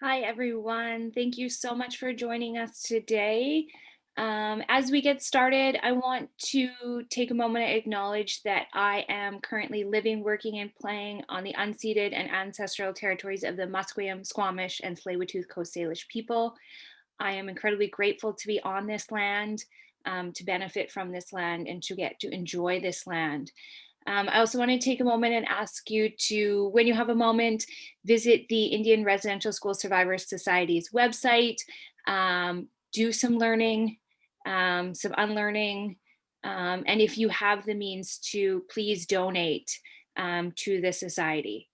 Hi, everyone. Thank you so much for joining us today. As we get started, I want to take a moment to acknowledge that I am currently living, working, and playing on the unceded and ancestral territories of the Musqueam, Squamish, and Tsleil-Waututh Coast Salish people. I am incredibly grateful to be on this land, to benefit from this land, and to get to enjoy this land. I also want to take a moment and ask you to, when you have a moment, visit the Indian Residential School Survivors Society's website, do some learning, some unlearning, and if you have the means to, please donate to the society.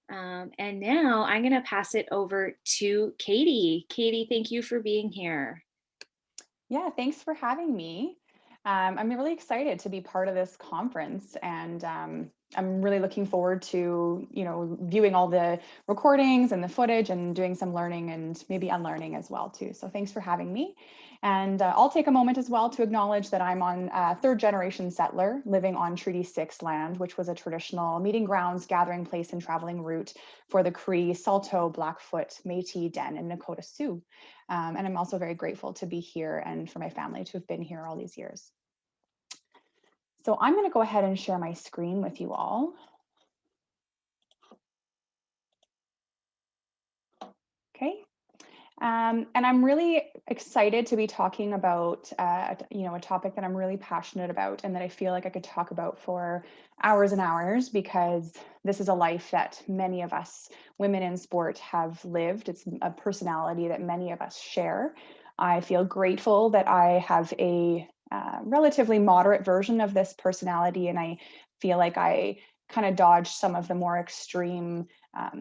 And now I'm going to pass it over to Katie. Katie, thank you for being here. Yeah, thanks for having me. I'm really excited to be part of this conference, and I'm really looking forward to, viewing all the recordings and the footage and doing some learning and maybe unlearning as well too. So thanks for having me. And I'll take a moment as well to acknowledge that I'm on third generation settler living on Treaty 6 land, which was a traditional meeting grounds, gathering place, and traveling route for the Cree, Saulteaux, Blackfoot, Métis, Den, and Nakota Sioux. And I'm also very grateful to be here and for my family to have been here all these years. So I'm going to go ahead and share my screen with you all. Okay. And I'm really excited to be talking about, a topic that I'm really passionate about and that I feel like I could talk about for hours and hours, because this is a life that many of us women in sport have lived. It's a personality that many of us share. I feel grateful that I have a relatively moderate version of this personality, and I feel like I kind of dodge some of the more extreme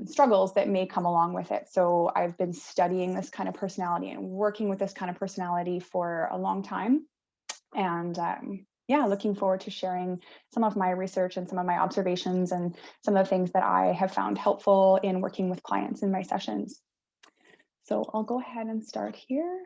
struggles that may come along with it. So I've been studying this kind of personality and working with this kind of personality for a long time. And yeah, looking forward to sharing some of my research and some of my observations and some of the things that I have found helpful in working with clients in my sessions. So I'll go ahead and start here.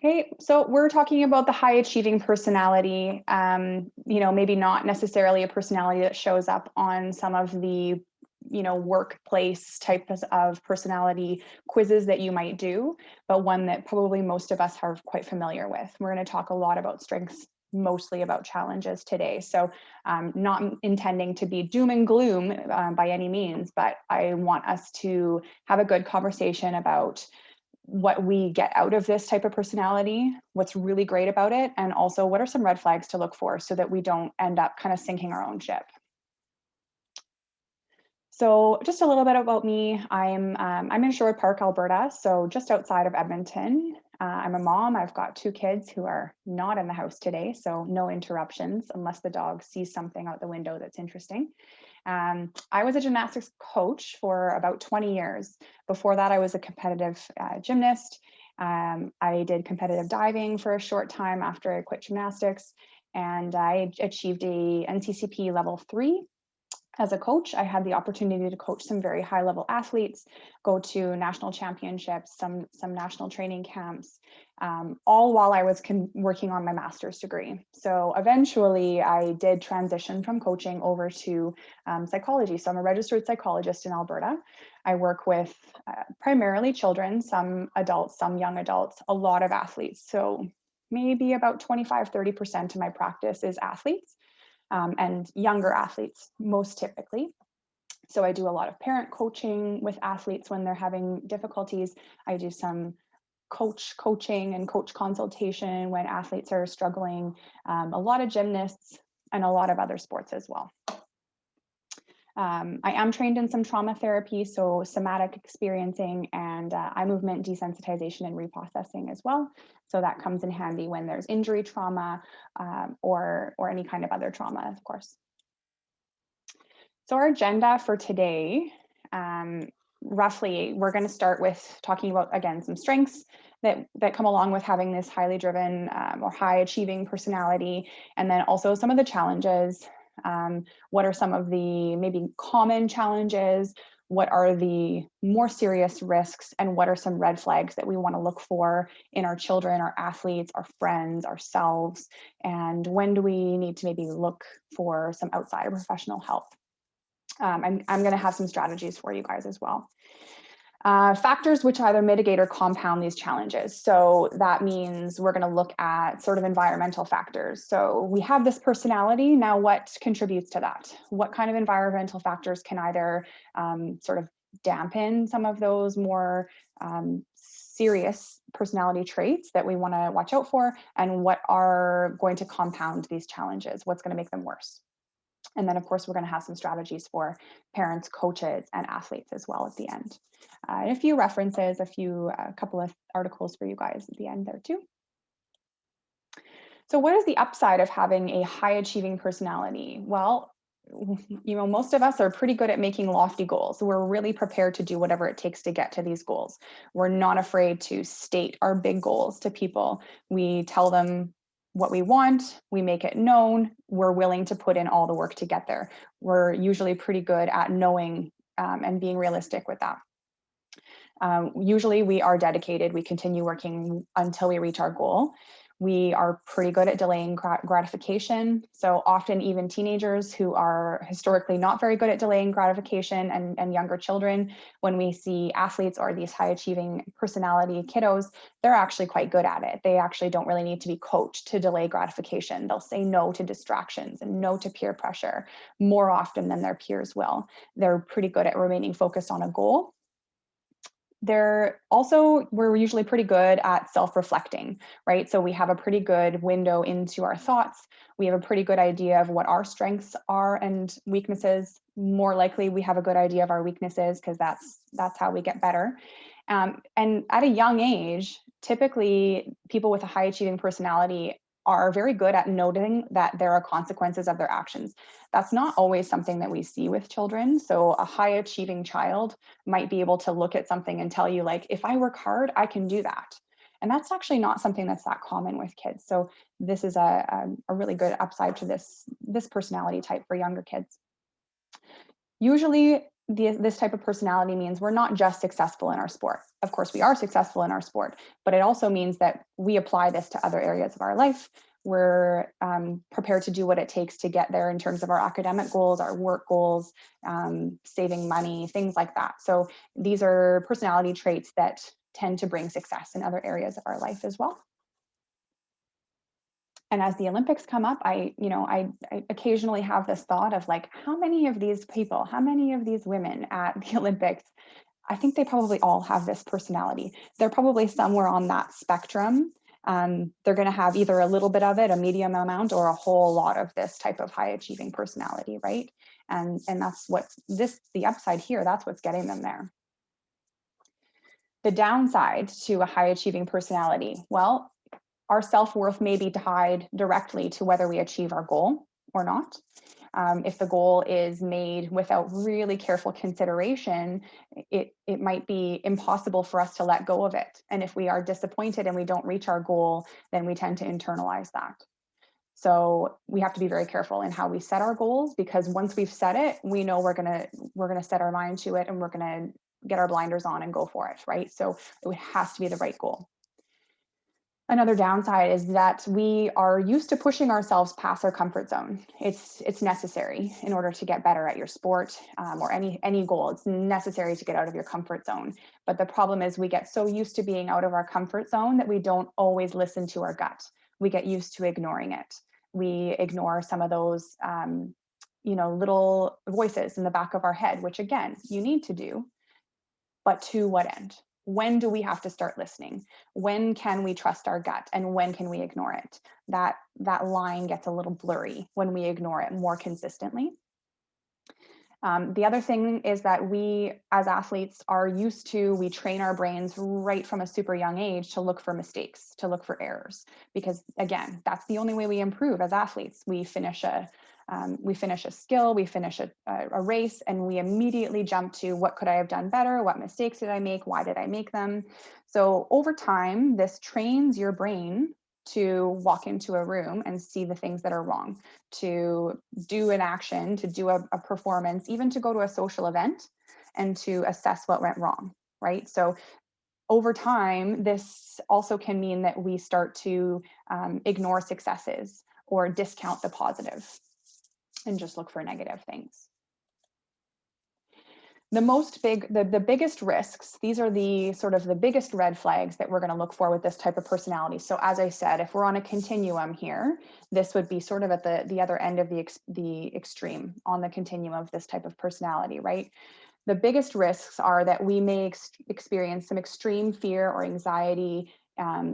Okay, so we're talking about the high achieving personality, maybe not necessarily a personality that shows up on some of the, workplace types of personality quizzes that you might do, but one that probably most of us are quite familiar with. We're going to talk a lot about strengths, mostly about challenges today. So not intending to be doom and gloom by any means, but I want us to have a good conversation about what we get out of this type of personality, what's really great about it, and also what are some red flags to look for so that we don't end up kind of sinking our own ship. So just a little bit about me. I'm in Sherwood Park, Alberta, so just outside of Edmonton. I'm a mom. I've got two kids who are not in the house today, so no interruptions unless the dog sees something out the window that's interesting. I was a gymnastics coach for about 20 years. Before that, I was a competitive gymnast. I did competitive diving for a short time after I quit gymnastics, and I achieved a NCCP level 3. As a coach, I had the opportunity to coach some very high level athletes, go to national championships, some national training camps, all while I was working on my master's degree. So eventually I did transition from coaching over to psychology. So I'm a registered psychologist in Alberta. I work with primarily children, some adults, some young adults, a lot of athletes. So maybe about 25-30% of my practice is athletes. And younger athletes most typically. So I do a lot of parent coaching with athletes when they're having difficulties. I do some coaching and coach consultation when athletes are struggling, a lot of gymnasts, and a lot of other sports as well. I am trained in some trauma therapy, so somatic experiencing and eye movement desensitization and reprocessing as well. So that comes in handy when there's injury trauma or any kind of other trauma, of course. So our agenda for today, roughly, we're going to start with talking about, again, some strengths that come along with having this highly driven or high achieving personality, and then also some of the challenges. What are some of the maybe common challenges? What are the more serious risks? And what are some red flags that we want to look for in our children, our athletes, our friends, ourselves? And when do we need to maybe look for some outside professional help? I'm going to have some strategies for you guys as well. Factors which either mitigate or compound these challenges. So that means we're going to look at sort of environmental factors. So we have this personality. Now, what contributes to that? What kind of environmental factors can either sort of dampen some of those more serious personality traits that we want to watch out for? And what are going to compound these challenges? What's going to make them worse? And then, of course, we're going to have some strategies for parents, coaches, and athletes as well at the end. And a few references, a couple of articles for you guys at the end there too. So what is the upside of having a high achieving personality? Well, most of us are pretty good at making lofty goals. We're really prepared to do whatever it takes to get to these goals. We're not afraid to state our big goals to people. We tell them what we want, we make it known, we're willing to put in all the work to get there. We're usually pretty good at knowing and being realistic with that. Usually we are dedicated, we continue working until we reach our goal. We are pretty good at delaying gratification. So often even teenagers who are historically not very good at delaying gratification and younger children, when we see athletes or these high achieving personality kiddos, they're actually quite good at it. They actually don't really need to be coached to delay gratification. They'll say no to distractions and no to peer pressure more often than their peers will. They're pretty good at remaining focused on a goal. We're usually pretty good at self-reflecting, right? So we have a pretty good window into our thoughts. We have a pretty good idea of what our strengths are and weaknesses. More likely we have a good idea of our weaknesses because that's how we get better. And at a young age, typically people with a high achieving personality are very good at noting that there are consequences of their actions. That's not always something that we see with children. So a high achieving child might be able to look at something and tell you, like, if I work hard, I can do that. And that's actually not something that's that common with kids. So this is a really good upside to this personality type for younger kids. Usually this type of personality means we're not just successful in our sport. Of course, we are successful in our sport, but it also means that we apply this to other areas of our life. We're prepared to do what it takes to get there in terms of our academic goals, our work goals, saving money, things like that. So these are personality traits that tend to bring success in other areas of our life as well. And as the Olympics come up, I occasionally have this thought of, like, how many of these people, how many of these women at the Olympics, I think they probably all have this personality. They're probably somewhere on that spectrum. They're going to have either a little bit of it, a medium amount, or a whole lot of this type of high achieving personality, right? And that's the upside here, that's what's getting them there. The downside to a high achieving personality, well, our self-worth may be tied directly to whether we achieve our goal or not. If the goal is made without really careful consideration, it might be impossible for us to let go of it. And if we are disappointed and we don't reach our goal, then we tend to internalize that. So we have to be very careful in how we set our goals, because once we've set it, we know we're gonna set our mind to it, and we're gonna get our blinders on and go for it, right? So it has to be the right goal. Another downside is that we are used to pushing ourselves past our comfort zone. It's necessary in order to get better at your sport or any goal. It's necessary to get out of your comfort zone. But the problem is we get so used to being out of our comfort zone that we don't always listen to our gut. We get used to ignoring it. We ignore some of those little voices in the back of our head, which again, you need to do, but to what end? When do we have to start listening? When can we trust our gut, and when can we ignore it? That line gets a little blurry when we ignore it more consistently. The other thing is that we as athletes we train our brains right from a super young age to look for mistakes, to look for errors, because again, that's the only way we improve as athletes. We finish a skill, we finish a race, and we immediately jump to, what could I have done better? What mistakes did I make? Why did I make them? So over time, this trains your brain to walk into a room and see the things that are wrong, to do an action, to do a performance, even to go to a social event and to assess what went wrong, right? So over time, this also can mean that we start to ignore successes or discount the positive and just look for negative things. The biggest risks, these are the sort of the biggest red flags that we're going to look for with this type of personality. So as I said, if we're on a continuum here, this would be sort of at the other end of the extreme on the continuum of this type of personality, right? The biggest risks are that we may experience some extreme fear or anxiety,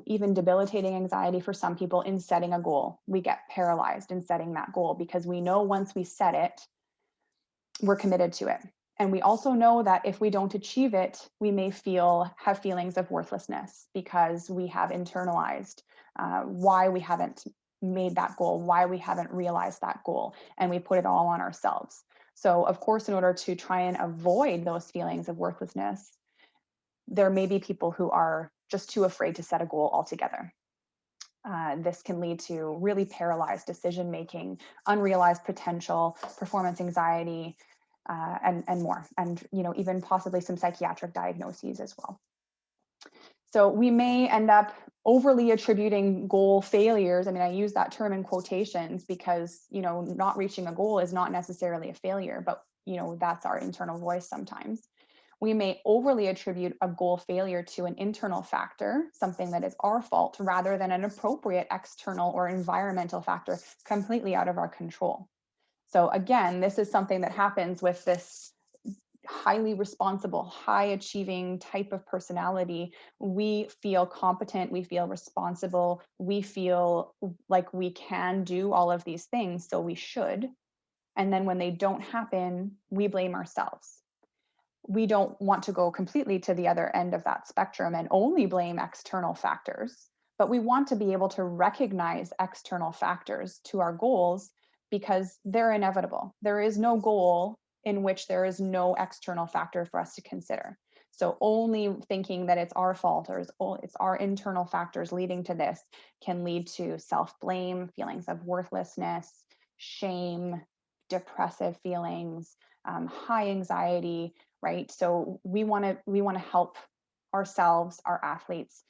even debilitating anxiety for some people in setting a goal. We get paralyzed in setting that goal because we know once we set it, we're committed to it. And we also know that if we don't achieve it, we may have feelings of worthlessness because we have internalized why we haven't made that goal, why we haven't realized that goal, and we put it all on ourselves. So of course, in order to try and avoid those feelings of worthlessness, there may be people who are just too afraid to set a goal altogether. This can lead to really paralyzed decision making, unrealized potential, performance anxiety, and more, and even possibly some psychiatric diagnoses as well. So we may end up overly attributing goal failures. I mean, I use that term in quotations because not reaching a goal is not necessarily a failure, but that's our internal voice sometimes. We may overly attribute a goal failure to an internal factor, something that is our fault, rather than an appropriate external or environmental factor completely out of our control. So again, this is something that happens with this highly responsible, high achieving type of personality. We feel competent, we feel responsible, we feel like we can do all of these things, so we should. And then when they don't happen, we blame ourselves. We don't want to go completely to the other end of that spectrum and only blame external factors, but we want to be able to recognize external factors to our goals because they're inevitable. There is no goal in which there is no external factor for us to consider. So only thinking that it's our fault or it's our internal factors leading to this can lead to self-blame, feelings of worthlessness, shame, depressive feelings, high anxiety, right? So we want to help ourselves, our athletes,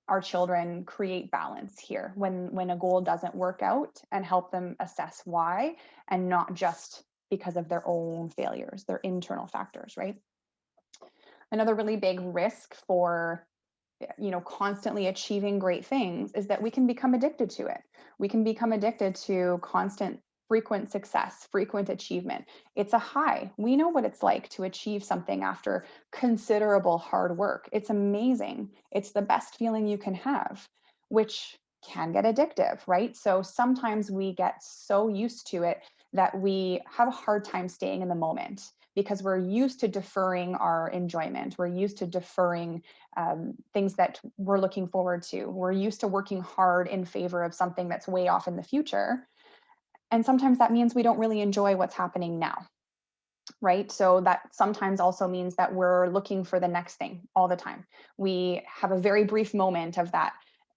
our children create balance here when a goal doesn't work out, and help them assess why, and not just because of their own failures, their internal factors, right? Another really big risk for constantly achieving great things is that we can become addicted to it. We can become addicted to constant, frequent success, frequent achievement. It's a high. We know what it's like to achieve something after considerable hard work. It's amazing. It's the best feeling you can have, which can get addictive, right? So sometimes we get so used to it that we have a hard time staying in the moment because we're used to deferring our enjoyment. We're used to deferring things that we're looking forward to. We're used to working hard in favor of something that's way off in the future. And sometimes that means we don't really enjoy what's happening now, right? So that sometimes also means that we're looking for the next thing all the time. We have a very brief moment of that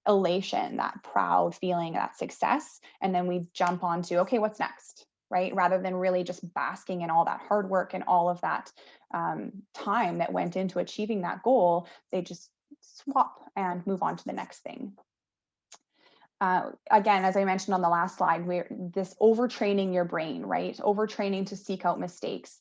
elation, that proud feeling, that success, and then we jump onto, okay, what's next, right? Rather than really just basking in all that hard work and all of that time that went into achieving that goal, they just swap and move on to the next thing. Again, as I mentioned on the last slide, this overtraining your brain, right? Overtraining to seek out mistakes.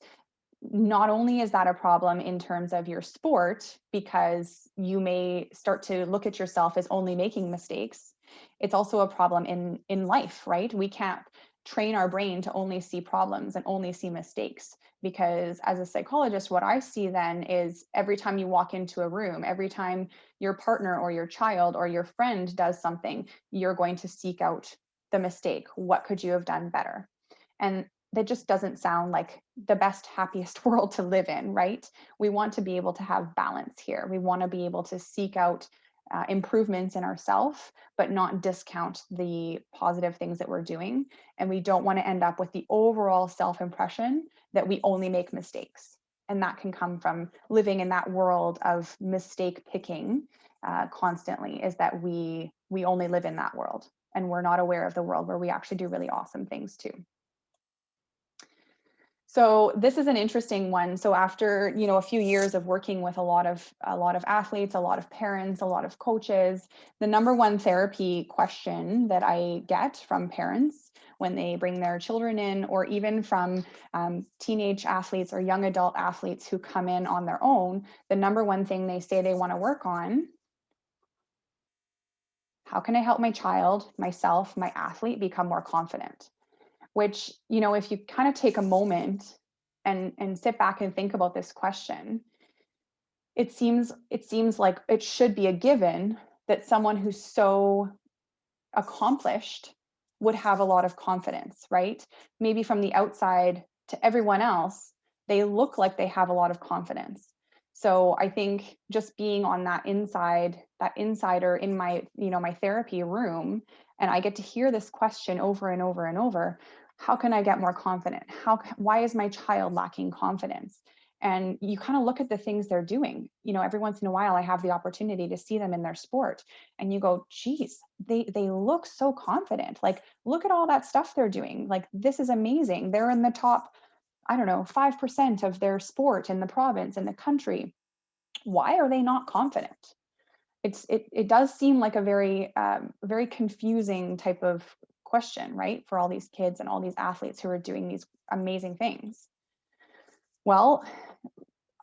Not only is that a problem in terms of your sport, because you may start to look at yourself as only making mistakes, it's also a problem in life, right? We can't train our brain to only see problems and only see mistakes, because as a psychologist, what I see then is every time you walk into a room, every time your partner or your child or your friend does something, you're going to seek out the mistake. What could you have done better? And that just doesn't sound like the best, happiest world to live in, right? We want to be able to have balance here. We want to be able to seek out improvements in ourselves, but not discount the positive things that we're doing. And we don't want to end up with the overall self-impression that we only make mistakes. And that can come from living in that world of mistake picking constantly, is that we only live in that world and we're not aware of the world where we actually do really awesome things too. So this is an interesting one. So after, a few years of working with a lot of athletes, a lot of parents, a lot of coaches, the number one therapy question that I get from parents when they bring their children in, or even from teenage athletes or young adult athletes who come in on their own, the number one thing they say they want to work on: how can I help my child, myself, my athlete become more confident? Which, if you kind of take a moment and sit back and think about this question, it seems like it should be a given that someone who's so accomplished would have a lot of confidence, right? Maybe from the outside to everyone else, they look like they have a lot of confidence. So I think just being on that insider in my therapy room, and I get to hear this question over and over and over: how can I get more confident? Why is my child lacking confidence? And you kind of look at the things they're doing. Every once in a while I have the opportunity to see them in their sport, and you go, geez, they look so confident. Like, look at all that stuff they're doing. Like, this is amazing. They're in the top, I don't know, 5% of their sport in the province, in the country. Why are they not confident? It does seem like a very confusing type of question, right? For all these kids and all these athletes who are doing these amazing things. Well,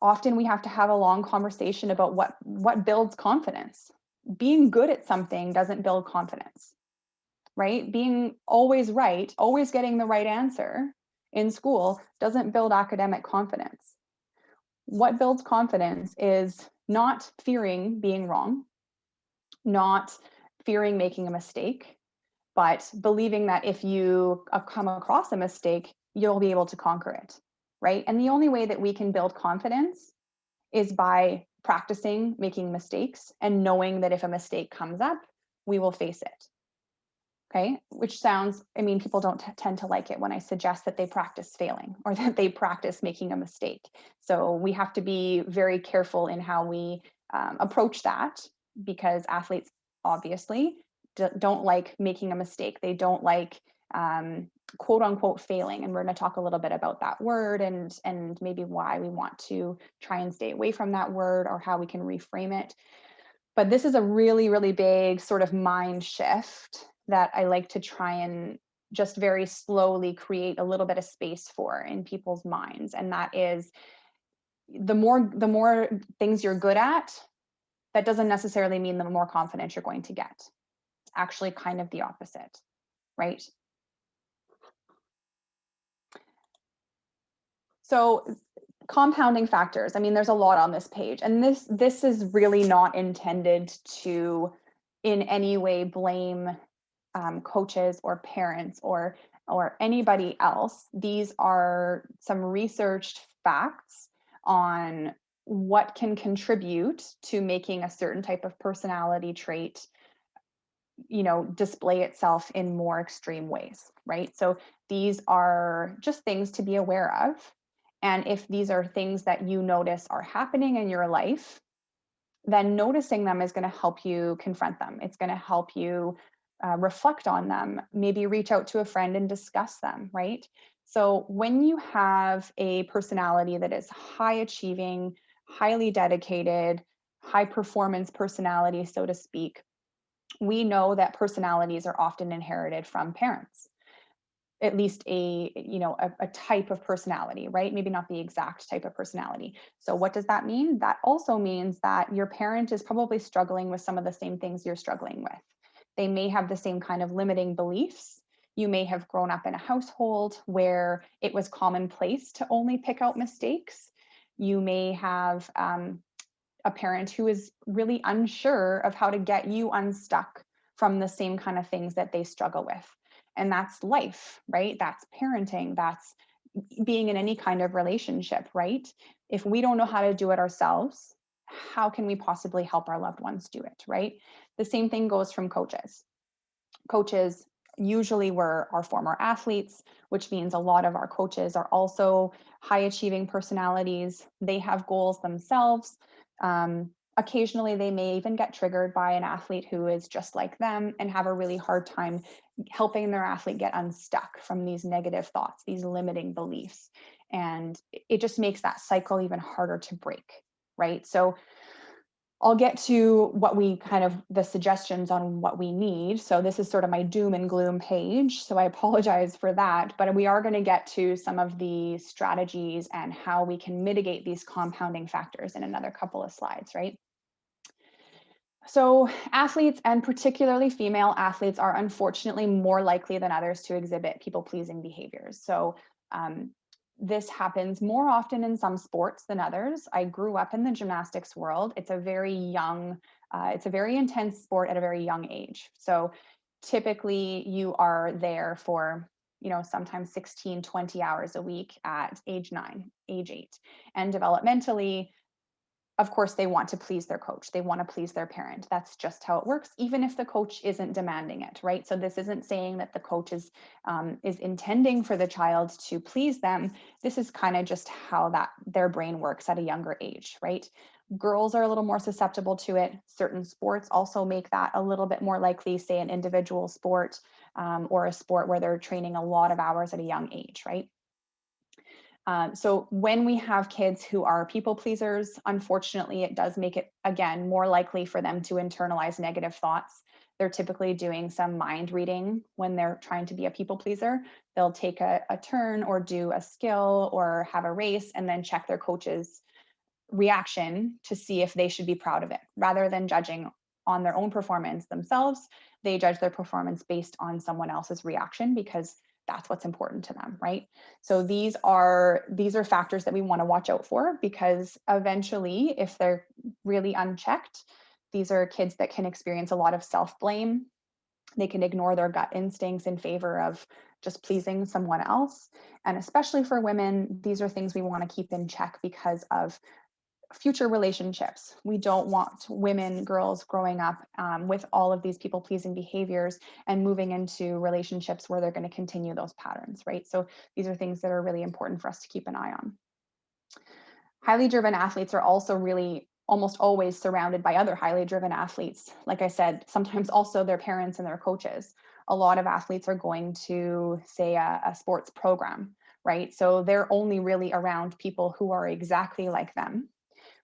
often we have to have a long conversation about what builds confidence. Being good at something doesn't build confidence, right? Being always right, always getting the right answer in school doesn't build academic confidence. What builds confidence is not fearing being wrong, not fearing making a mistake, but believing that if you come across a mistake, you'll be able to conquer it, right? And the only way that we can build confidence is by practicing making mistakes and knowing that if a mistake comes up, we will face it. Okay, which sounds, people don't tend to like it when I suggest that they practice failing or that they practice making a mistake. So we have to be very careful in how we approach that, because athletes obviously don't like making a mistake. They don't like quote unquote failing. And we're going to talk a little bit about that word and maybe why we want to try and stay away from that word, or how we can reframe it. But this is a really, really big sort of mind shift that I like to try and just very slowly create a little bit of space for in people's minds. And that is, the more things you're good at, that doesn't necessarily mean the more confidence you're going to get. It's actually kind of the opposite, right? So compounding factors. There's a lot on this page, and this is really not intended to in any way blame coaches or parents or anybody else. These are some researched facts on what can contribute to making a certain type of personality trait display itself in more extreme ways, right? So these are just things to be aware of. And if these are things that you notice are happening in your life, then noticing them is going to help you confront them. It's going to help you reflect on them, maybe reach out to a friend and discuss them, right? So when you have a personality that is high achieving, highly dedicated, high performance personality, so to speak, we know that personalities are often inherited from parents, at least a type of personality, right? Maybe not the exact type of personality. So what does that mean? That also means that your parent is probably struggling with some of the same things you're struggling with. They may have the same kind of limiting beliefs. You may have grown up in a household where it was commonplace to only pick out mistakes. You may have a parent who is really unsure of how to get you unstuck from the same kind of things that they struggle with. And that's life, right? That's parenting. That's being in any kind of relationship, right? If we don't know how to do it ourselves, how can we possibly help our loved ones do it, right? The same thing goes from coaches. Coaches usually were our former athletes, which means a lot of our coaches are also high achieving personalities. They have goals themselves. Occasionally, they may even get triggered by an athlete who is just like them and have a really hard time helping their athlete get unstuck from these negative thoughts, these limiting beliefs. And it just makes that cycle even harder to break, right? So I'll get to what we kind of the suggestions on what we need. So this is sort of my doom and gloom page. So I apologize for that, but we are going to get to some of the strategies and how we can mitigate these compounding factors in another couple of slides, right? So athletes, and particularly female athletes, are unfortunately more likely than others to exhibit people-pleasing behaviors. So um, this happens more often in some sports than others. I grew up in the gymnastics world. It's a very young, it's a very intense sport at a very young age. So typically you are there for, sometimes 16, 20 hours a week at age 9, age 8. And developmentally, of course, they want to please their coach. They want to please their parent. That's just how it works, even if the coach isn't demanding it, right? So this isn't saying that the coach is intending for the child to please them. This is kind of just how that their brain works at a younger age, right? Girls are a little more susceptible to it. Certain sports also make that a little bit more likely, say an individual sport or a sport where they're training a lot of hours at a young age, right? So when we have kids who are people pleasers, unfortunately, it does make it, again, more likely for them to internalize negative thoughts. They're typically doing some mind reading when they're trying to be a people pleaser. They'll take a turn or do a skill or have a race and then check their coach's reaction to see if they should be proud of it. Rather than judging on their own performance themselves, they judge their performance based on someone else's reaction because that's what's important to them, right? So these are factors that we want to watch out for, because eventually, if they're really unchecked, these are kids that can experience a lot of self-blame. They can ignore their gut instincts in favor of just pleasing someone else. And especially for women, these are things we want to keep in check because of future relationships. We don't want women, girls growing up with all of these people pleasing behaviors and moving into relationships where they're going to continue those patterns, right? So these are things that are really important for us to keep an eye on. Highly driven athletes are also really almost always surrounded by other highly driven athletes. Like I said, sometimes also their parents and their coaches. A lot of athletes are going to, say, a sports program, right? So they're only really around people who are exactly like them,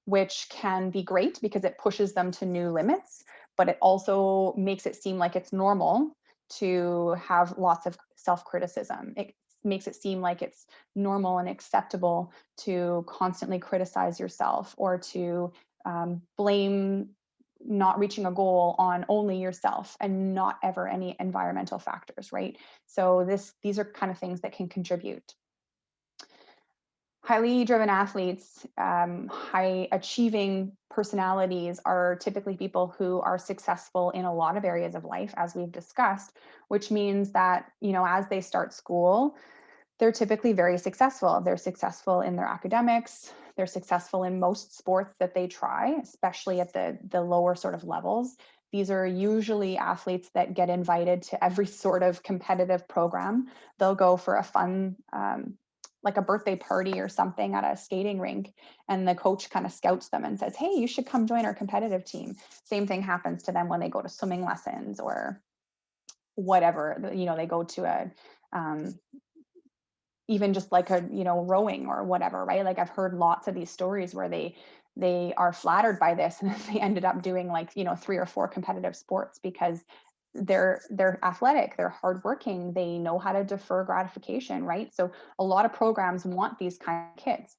which can be great because it pushes them to new limits, but it also makes it seem like it's normal to have lots of self-criticism. It makes it seem like it's normal and acceptable to constantly criticize yourself or to blame not reaching a goal on only yourself and not ever any environmental factors, right? So these are kind of things that can contribute. Highly driven athletes, high achieving personalities are typically people who are successful in a lot of areas of life, as we've discussed, which means that, as they start school, they're typically very successful. They're successful in their academics. They're successful in most sports that they try, especially at the lower sort of levels. These are usually athletes that get invited to every sort of competitive program. They'll go for a fun, like a birthday party or something at a skating rink, and the coach kind of scouts them and says, hey, you should come join our competitive team. Same thing happens to them when they go to swimming lessons or whatever. They go to a even just like a rowing or whatever, right? Like I've heard lots of these stories where they are flattered by this and they ended up doing like 3 or 4 competitive sports because they're athletic, they're hardworking, they know how to defer gratification, right? So a lot of programs want these kind of kids.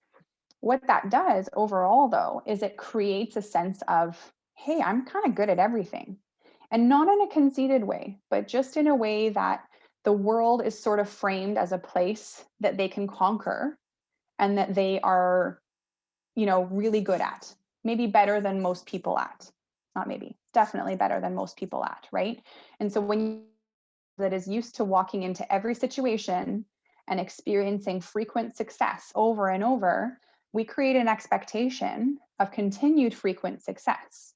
What that does overall, though, is it creates a sense of, hey, I'm kind of good at everything. And not in a conceited way, but just in a way that the world is sort of framed as a place that they can conquer and that they are, really good at, maybe better than most people at. Not maybe, definitely better than most people at, right? And so when that is used to walking into every situation and experiencing frequent success over and over, we create an expectation of continued frequent success.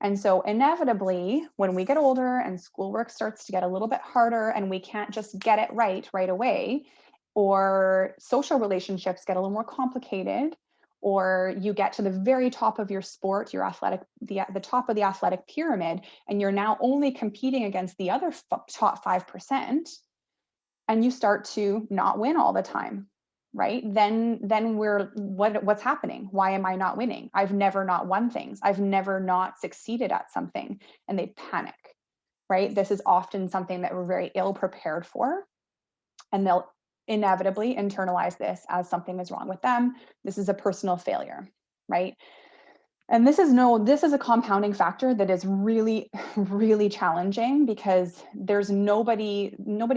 And so inevitably, when we get older and schoolwork starts to get a little bit harder and we can't just get it right away, or social relationships get a little more complicated, or you get to the very top of your sport, your athletic, the top of the athletic pyramid, and you're now only competing against the other top 5%, and you start to not win all the time. right? Then what's happening? Why am I not winning? I've never not won things. I've never not succeeded at something, and they panic, right? This is often something that we're very ill prepared for, and they'll inevitably internalize this as something is wrong with them. This is a personal failure, right? And this is a compounding factor that is really, really challenging, because there's nobody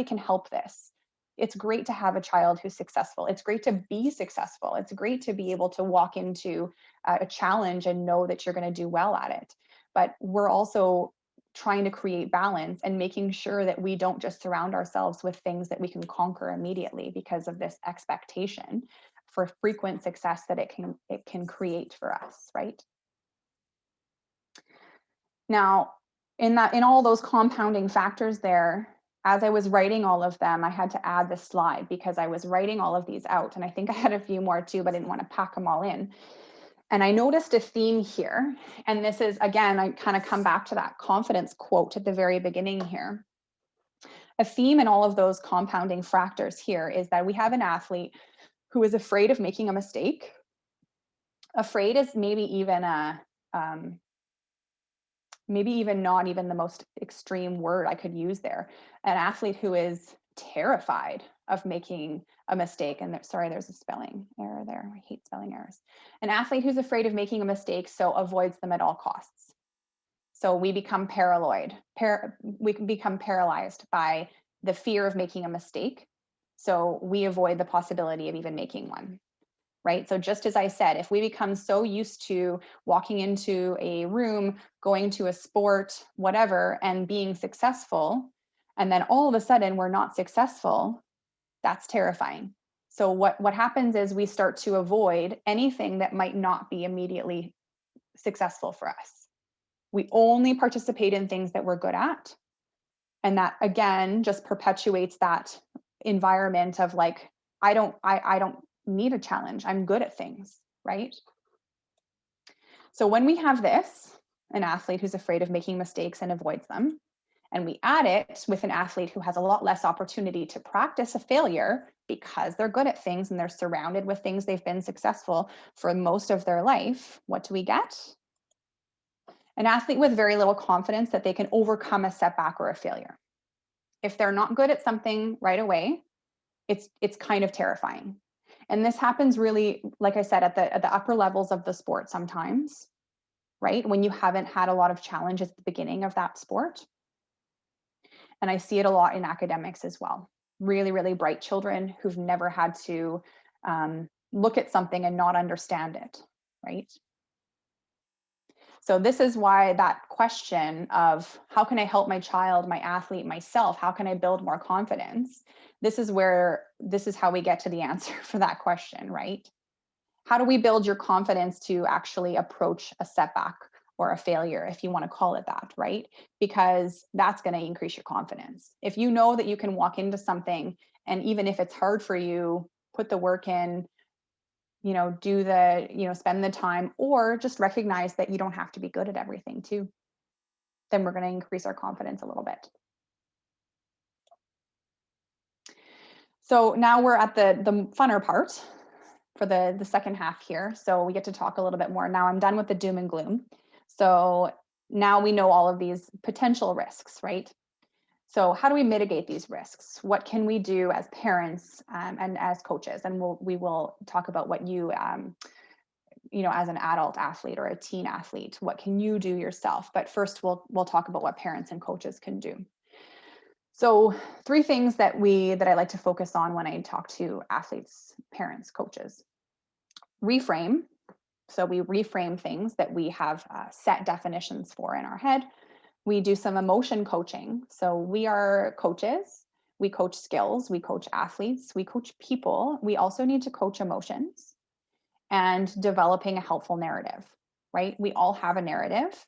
can help this. It's great to have a child who's successful. It's great to be successful. It's great to be able to walk into a challenge and know that you're going to do well at it. But we're also trying to create balance and making sure that we don't just surround ourselves with things that we can conquer immediately because of this expectation for frequent success that it can create for us, right? Now, in all those compounding factors there, as I was writing all of them, I had to add this slide because I was writing all of these out, and I think I had a few more too, but I didn't want to pack them all in. And I noticed a theme here, and this is, again, I kind of come back to that confidence quote at the very beginning here. A theme in all of those compounding factors here is that we have an athlete who is afraid of making a mistake. Afraid is maybe even not even the most extreme word I could use there. An athlete who is terrified of making a mistake. And sorry, there's a spelling error there. I hate spelling errors. An athlete who's afraid of making a mistake, so avoids them at all costs. So we become we can become paralyzed by the fear of making a mistake. So we avoid the possibility of even making one. Right? So just as I said, if we become so used to walking into a room, going to a sport, whatever, and being successful, and then all of a sudden we're not successful, that's terrifying. So what happens is we start to avoid anything that might not be immediately successful for us. We only participate in things that we're good at. And that, again, just perpetuates that environment of like, I don't need a challenge. I'm good at things, right? So when we have this, an athlete who's afraid of making mistakes and avoids them, and we add it with an athlete who has a lot less opportunity to practice a failure because they're good at things and they're surrounded with things they've been successful for most of their life, what do we get? An athlete with very little confidence that they can overcome a setback or a failure. If they're not good at something right away, it's kind of terrifying. And this happens really, like I said, at the upper levels of the sport sometimes, right? When you haven't had a lot of challenges at the beginning of that sport. And I see it a lot in academics as well. Really, really bright children who've never had to look at something and not understand it, right? So this is why that question of how can I help my child, my athlete, myself, how can I build more confidence? This is how we get to the answer for that question, right? How do we build your confidence to actually approach a setback or a failure, if you want to call it that, right? Because that's going to increase your confidence. If you know that you can walk into something, and even if it's hard for you, put the work in, spend the time, or just recognize that you don't have to be good at everything too, then we're going to increase our confidence a little bit. So now we're at the funner part for the second half here. So we get to talk a little bit more. Now I'm done with the doom and gloom. So now we know all of these potential risks, right? So how do we mitigate these risks? What can we do as parents and as coaches? And we will talk about what you, as an adult athlete or a teen athlete, what can you do yourself? But first, we'll talk about what parents and coaches can do. So 3 things that I like to focus on when I talk to athletes, parents, coaches. Reframe. So we reframe things that we have set definitions for in our head. We do some emotion coaching. So we are coaches. We coach skills. We coach athletes. We coach people. We also need to coach emotions and developing a helpful narrative, right? We all have a narrative.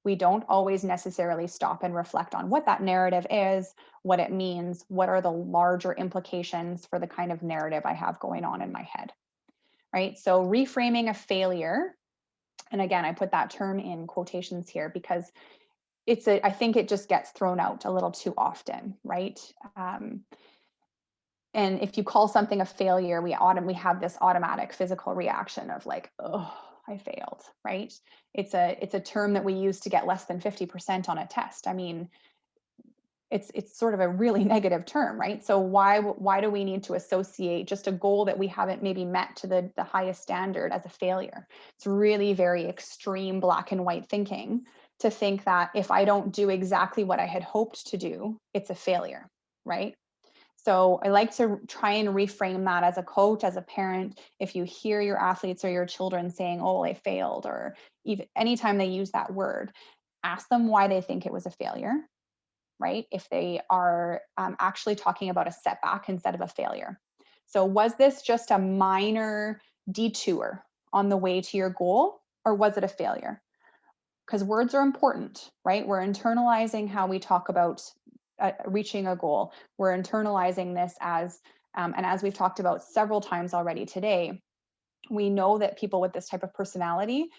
We don't always necessarily stop and reflect on what that narrative is, what it means, what are the larger implications for the kind of narrative I have going on in my head, right? So reframing a failure, and again, I put that term in quotations here because I think it just gets thrown out a little too often, right? And if you call something a failure, we have this automatic physical reaction of like, oh, I failed, right? It's a term that we use to get less than 50% on a test. I mean, it's sort of a really negative term, right? So why do we need to associate just a goal that we haven't maybe met to the highest standard as a failure? It's really very extreme black and white thinking to think that if I don't do exactly what I had hoped to do, it's a failure, right? So I like to try and reframe that as a coach, as a parent. If you hear your athletes or your children saying, oh, I failed, or even anytime they use that word, ask them why they think it was a failure, right? If they are actually talking about a setback instead of a failure. So was this just a minor detour on the way to your goal, or was it a failure? Because words are important, right? We're internalizing how we talk about reaching a goal. We're internalizing this as, and as we've talked about several times already today, we know that people with this type of personality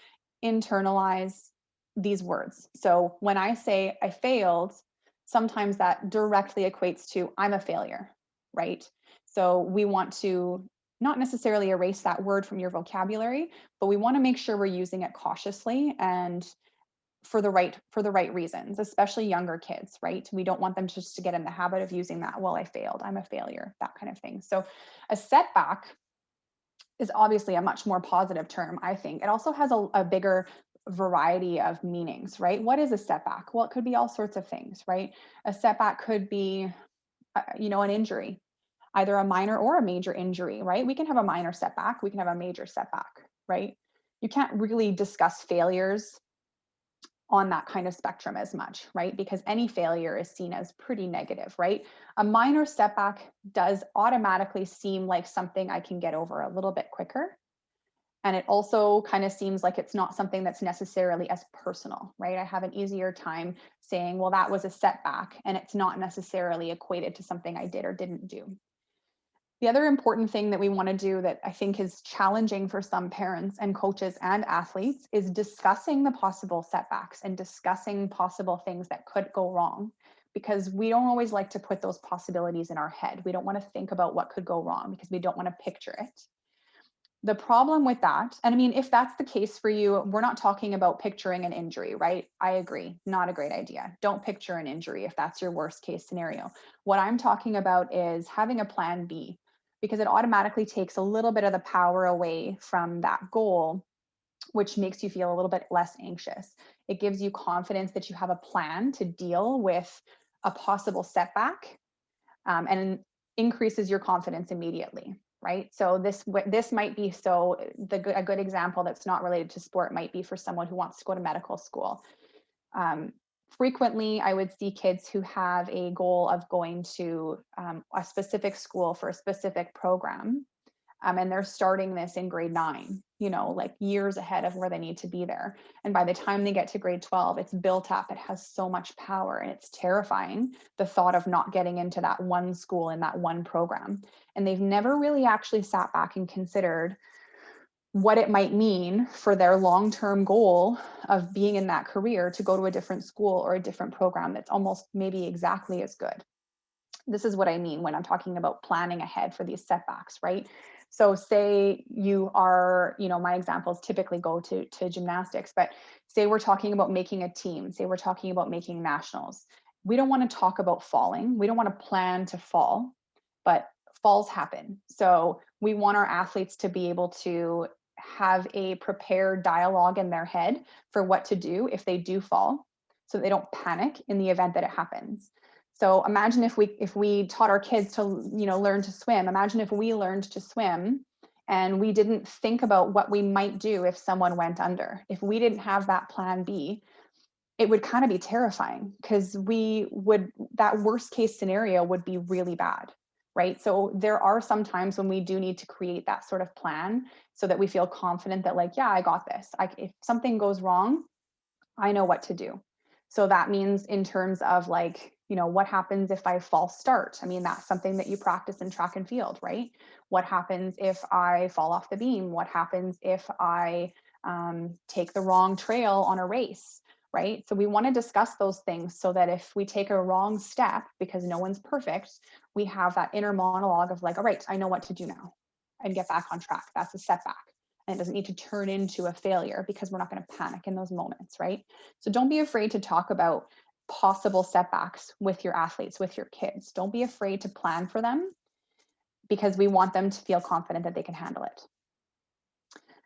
internalize these words. So when I say I failed, sometimes that directly equates to I'm a failure, right? So we want to not necessarily erase that word from your vocabulary, but we want to make sure we're using it cautiously and for the right reasons, especially younger kids, right? We don't want them just to get in the habit of using that, well, I failed, I'm a failure, that kind of thing. So a setback is obviously a much more positive term, I think. It also has a bigger variety of meanings, right? What is a setback? Well, it could be all sorts of things, right? A setback could be, an injury, either a minor or a major injury, right? We can have a minor setback, we can have a major setback, right? You can't really discuss failures on that kind of spectrum as much, right? Because any failure is seen as pretty negative, right? A minor setback does automatically seem like something I can get over a little bit quicker. And it also kind of seems like it's not something that's necessarily as personal, right? I have an easier time saying, well, that was a setback, and it's not necessarily equated to something I did or didn't do. The other important thing that we want to do that I think is challenging for some parents and coaches and athletes is discussing the possible setbacks and discussing possible things that could go wrong, because we don't always like to put those possibilities in our head. We don't want to think about what could go wrong because we don't want to picture it. The problem with that, and I mean, if that's the case for you, we're not talking about picturing an injury, right? I agree, not a great idea. Don't picture an injury if that's your worst case scenario. What I'm talking about is having a plan B, because it automatically takes a little bit of the power away from that goal, which makes you feel a little bit less anxious. It gives you confidence that you have a plan to deal with a possible setback, and increases your confidence immediately, right? So this might be a good example that's not related to sport might be for someone who wants to go to medical school. Um, Frequently, I would see kids who have a goal of going to a specific school for a specific program, and they're starting this in grade 9, like years ahead of where they need to be there. And by the time they get to grade 12, it's built up, it has so much power, and it's terrifying, the thought of not getting into that one school in that one program. And they've never really actually sat back and considered what it might mean for their long-term goal of being in that career to go to a different school or a different program that's almost maybe exactly as good. This is what I mean when I'm talking about planning ahead for these setbacks, right? So say you are, my examples typically go to gymnastics, but say we're talking about making a team, say we're talking about making nationals. We don't want to talk about falling. We don't want to plan to fall, but falls happen. So we want our athletes to be able to have a prepared dialogue in their head for what to do if they do fall, so they don't panic in the event that it happens. So imagine if we taught our kids to, learn to swim. Imagine if we learned to swim and we didn't think about what we might do if someone went under. If we didn't have that plan B, it would kind of be terrifying, because that worst case scenario would be really bad, right? So there are some times when we do need to create that sort of plan so that we feel confident that, like, yeah, I got this. If something goes wrong, I know what to do. So that means in terms of, like, what happens if I false start? I mean, that's something that you practice in track and field, right? What happens if I fall off the beam? What happens if I take the wrong trail on a race, right? So we want to discuss those things so that if we take a wrong step, because no one's perfect, we have that inner monologue of like, all right, I know what to do now and get back on track. That's a setback. And it doesn't need to turn into a failure because we're not going to panic in those moments, right? So don't be afraid to talk about possible setbacks with your athletes, with your kids. Don't be afraid to plan for them because we want them to feel confident that they can handle it.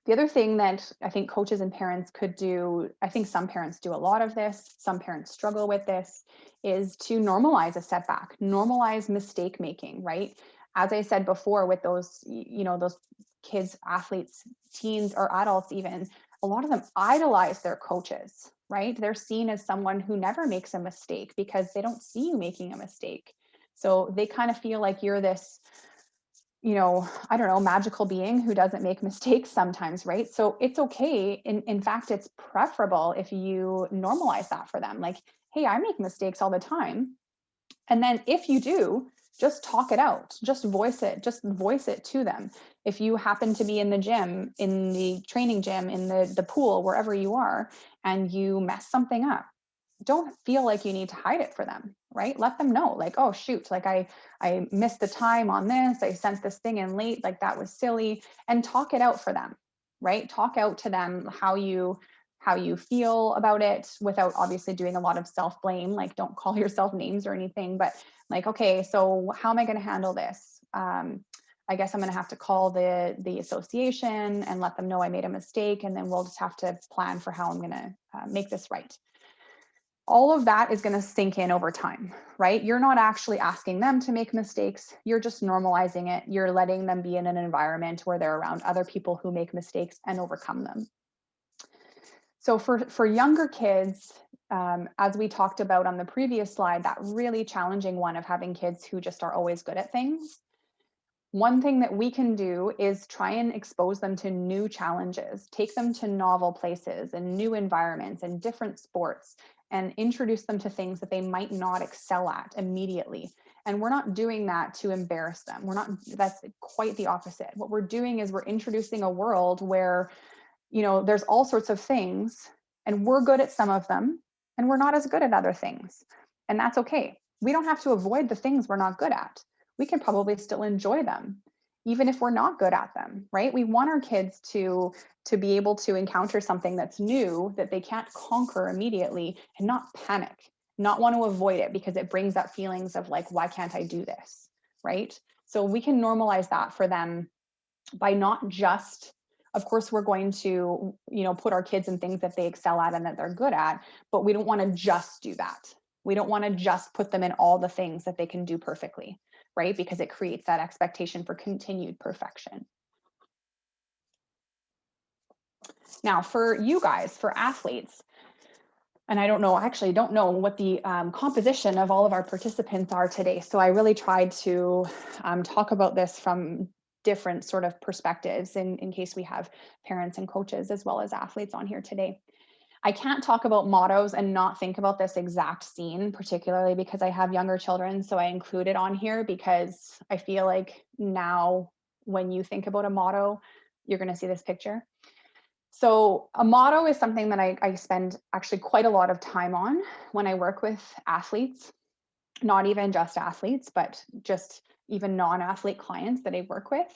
The other thing that I think coaches and parents could do, I think some parents do a lot of this, some parents struggle with this, is to normalize a setback, normalize mistake making, right? As I said before, with those, those kids, athletes, teens, or adults, even, a lot of them idolize their coaches, right? They're seen as someone who never makes a mistake because they don't see you making a mistake. So they kind of feel like you're this, I don't know, magical being who doesn't make mistakes sometimes, right? So it's okay. In fact, it's preferable if you normalize that for them. Like, hey, I make mistakes all the time. And then if you do, just talk it out, just voice it to them. If you happen to be in the gym, in the training gym, in the pool, wherever you are, and you mess something up, don't feel like you need to hide it for them, right? Let them know, like, oh shoot, like I missed the time on this, I sent this thing in late, like that was silly, and talk it out for them, right? Talk out to them how you feel about it without obviously doing a lot of self-blame. Like, don't call yourself names or anything, but like, okay, so how am I going to handle this? I guess I'm going to have to call the association and let them know I made a mistake, and then we'll just have to plan for how I'm going to make this right. All of that is going to sink in over time, right? You're not actually asking them to make mistakes. You're just normalizing it. You're letting them be in an environment where they're around other people who make mistakes and overcome them. So for younger kids, as we talked about on the previous slide, that really challenging one of having kids who just are always good at things. One thing that we can do is try and expose them to new challenges, take them to novel places and new environments and different sports, and introduce them to things that they might not excel at immediately. And we're not doing that to embarrass them. That's quite the opposite. What we're doing is we're introducing a world where, there's all sorts of things, and we're good at some of them, and we're not as good at other things. And that's okay. We don't have to avoid the things we're not good at. We can probably still enjoy them, even if we're not good at them, right? We want our kids to be able to encounter something that's new that they can't conquer immediately and not panic, not want to avoid it because it brings up feelings of like, why can't I do this, right? So we can normalize that for them by not just, of course, we're going to, put our kids in things that they excel at and that they're good at, but we don't want to just do that. We don't want to just put them in all the things that they can do perfectly, right? Because it creates that expectation for continued perfection. Now, for you guys, for athletes, and I actually don't know what the composition of all of our participants are today. So I really tried to talk about this from different sort of perspectives in case we have parents and coaches as well as athletes on here today. I can't talk about mottos and not think about this exact scene, particularly because I have younger children. So I include it on here because I feel like now when you think about a motto, you're going to see this picture. So a motto is something that I spend actually quite a lot of time on when I work with athletes, not even just athletes, but just even non-athlete clients that I work with.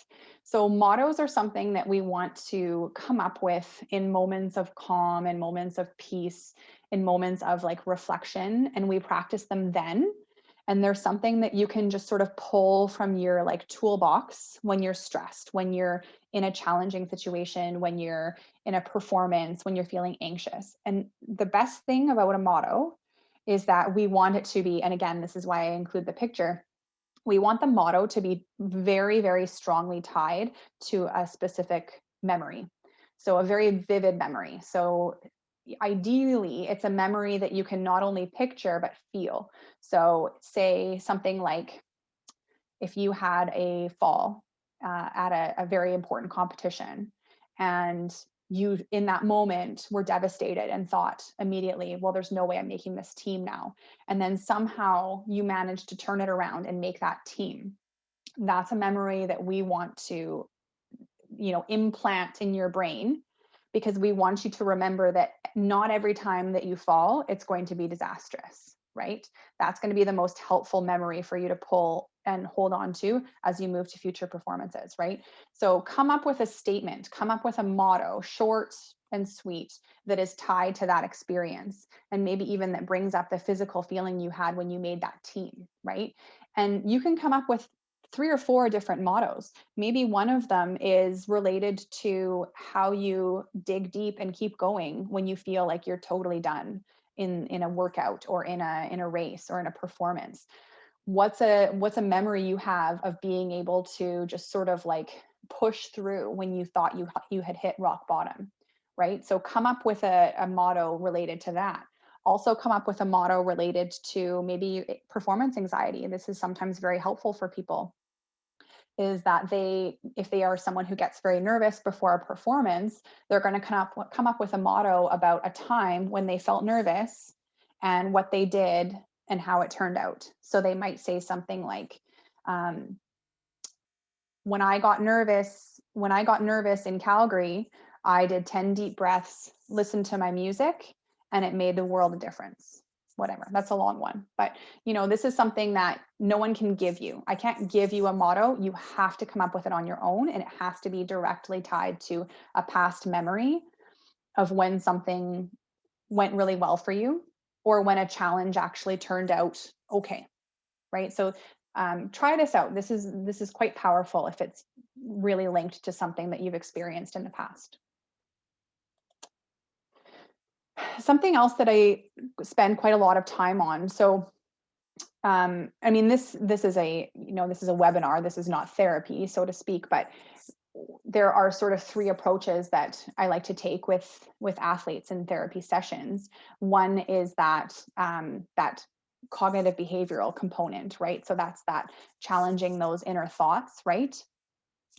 So mottos are something that we want to come up with in moments of calm, in moments of peace, in moments of like reflection, and we practice them then. And there's something that you can just sort of pull from your like toolbox when you're stressed, when you're in a challenging situation, when you're in a performance, when you're feeling anxious. And the best thing about a motto is that we want it to be, and again, this is why I include the picture, we want the motto to be very, very strongly tied to a specific memory. So a very vivid memory. So ideally, it's a memory that you can not only picture, but feel. So say something like, if you had a fall at a very important competition, and you in that moment were devastated and thought immediately, well, there's no way I'm making this team now, and then somehow you managed to turn it around and make that team. That's a memory that we want to implant in your brain, because we want you to remember that not every time that you fall, it's going to be disastrous, right? That's going to be the most helpful memory for you to pull and hold on to as you move to future performances, right? So come up with a statement, come up with a motto, short and sweet, that is tied to that experience. And maybe even that brings up the physical feeling you had when you made that team, right? And you can come up with 3 or 4 different mottos. Maybe one of them is related to how you dig deep and keep going when you feel like you're totally done in a workout or in a race or in a performance. What's a memory you have of being able to just sort of like push through when you thought you had hit rock bottom, right? So come up with a motto related to that. Also come up with a motto related to maybe performance anxiety. This is sometimes very helpful for people, is that if they are someone who gets very nervous before a performance, they're going to come up with a motto about a time when they felt nervous and what they did and how it turned out. So they might say something like, when I got nervous in Calgary, I did 10 deep breaths, listened to my music, and it made the world a difference. Whatever. That's a long one. But, this is something that no one can give you. I can't give you a motto. You have to come up with it on your own, and it has to be directly tied to a past memory of when something went really well for you or when a challenge actually turned out okay, right? So try this out. This is quite powerful if it's really linked to something that you've experienced in the past. Something else that I spend quite a lot of time on. So, I mean, this is a webinar. This is not therapy, so to speak, but there are sort of 3 approaches that I like to take with athletes in therapy sessions. One is that cognitive behavioral component, right? So that's that challenging those inner thoughts, right?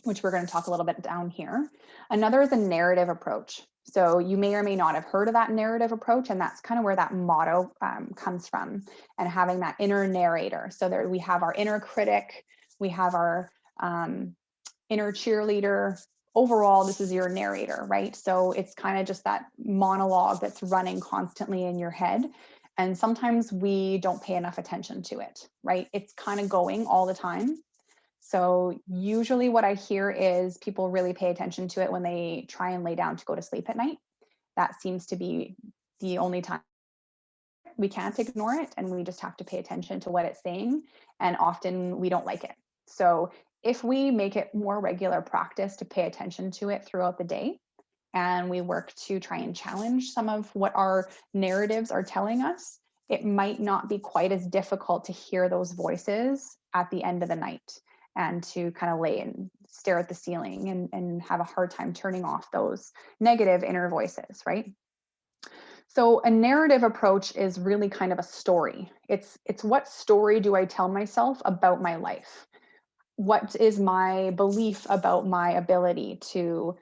Which we're going to talk a little bit down here. Another is a narrative approach. So you may or may not have heard of that narrative approach, and that's kind of where that motto comes from, and having that inner narrator. So there we have our inner critic, we have our inner cheerleader. Overall, this is your narrator, right? So it's kind of just that monologue that's running constantly in your head. And sometimes we don't pay enough attention to it, right? It's kind of going all the time. So usually what I hear is people really pay attention to it when they try and lay down to go to sleep at night. That seems to be the only time. We can't ignore it, and we just have to pay attention to what it's saying. And often we don't like it. So if we make it more regular practice to pay attention to it throughout the day, and we work to try and challenge some of what our narratives are telling us, it might not be quite as difficult to hear those voices at the end of the night and to kind of lay and stare at the ceiling and have a hard time turning off those negative inner voices, right? So a narrative approach is really kind of a story. It's what story do I tell myself about my life? What is my belief about my ability to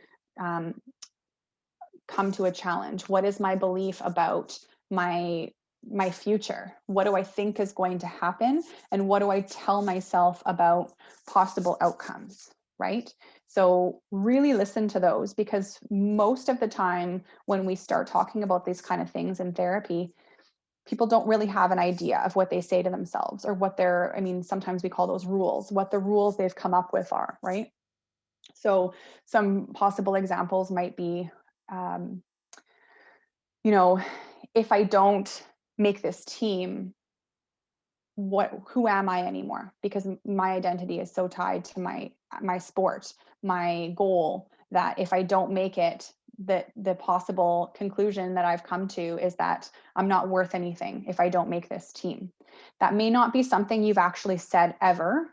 come to a challenge? What is my belief about my future? What do I think is going to happen? And what do I tell myself about possible outcomes, right? So really listen to those, because most of the time when we start talking about these kind of things in therapy, people don't really have an idea of what they say to themselves or what sometimes we call those rules, what the rules they've come up with are, right? So some possible examples might be, um, if I don't make this team, who am I anymore? Because my identity is so tied to my sport, my goal, that if I don't make it, the possible conclusion that I've come to is that I'm not worth anything if I don't make this team. That may not be something you've actually said ever.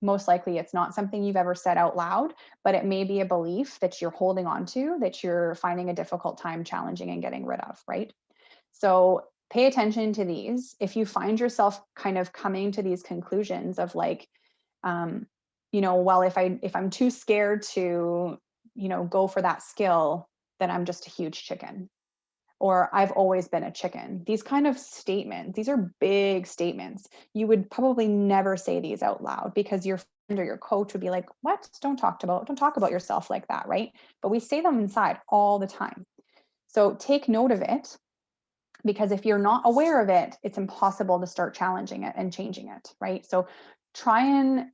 Most likely it's not something you've ever said out loud, but it may be a belief that you're holding on to, that you're finding a difficult time challenging and getting rid of, right? So pay attention to these. If you find yourself kind of coming to these conclusions of like, well, if I'm too scared to, go for that skill, then I'm just a huge chicken. Or I've always been a chicken. These kind of statements, these are big statements. You would probably never say these out loud because you're or your coach would be like, what? Don't talk about yourself like that, right? But we say them inside all the time. So take note of it, because if you're not aware of it, it's impossible to start challenging it and changing it, right? So try and,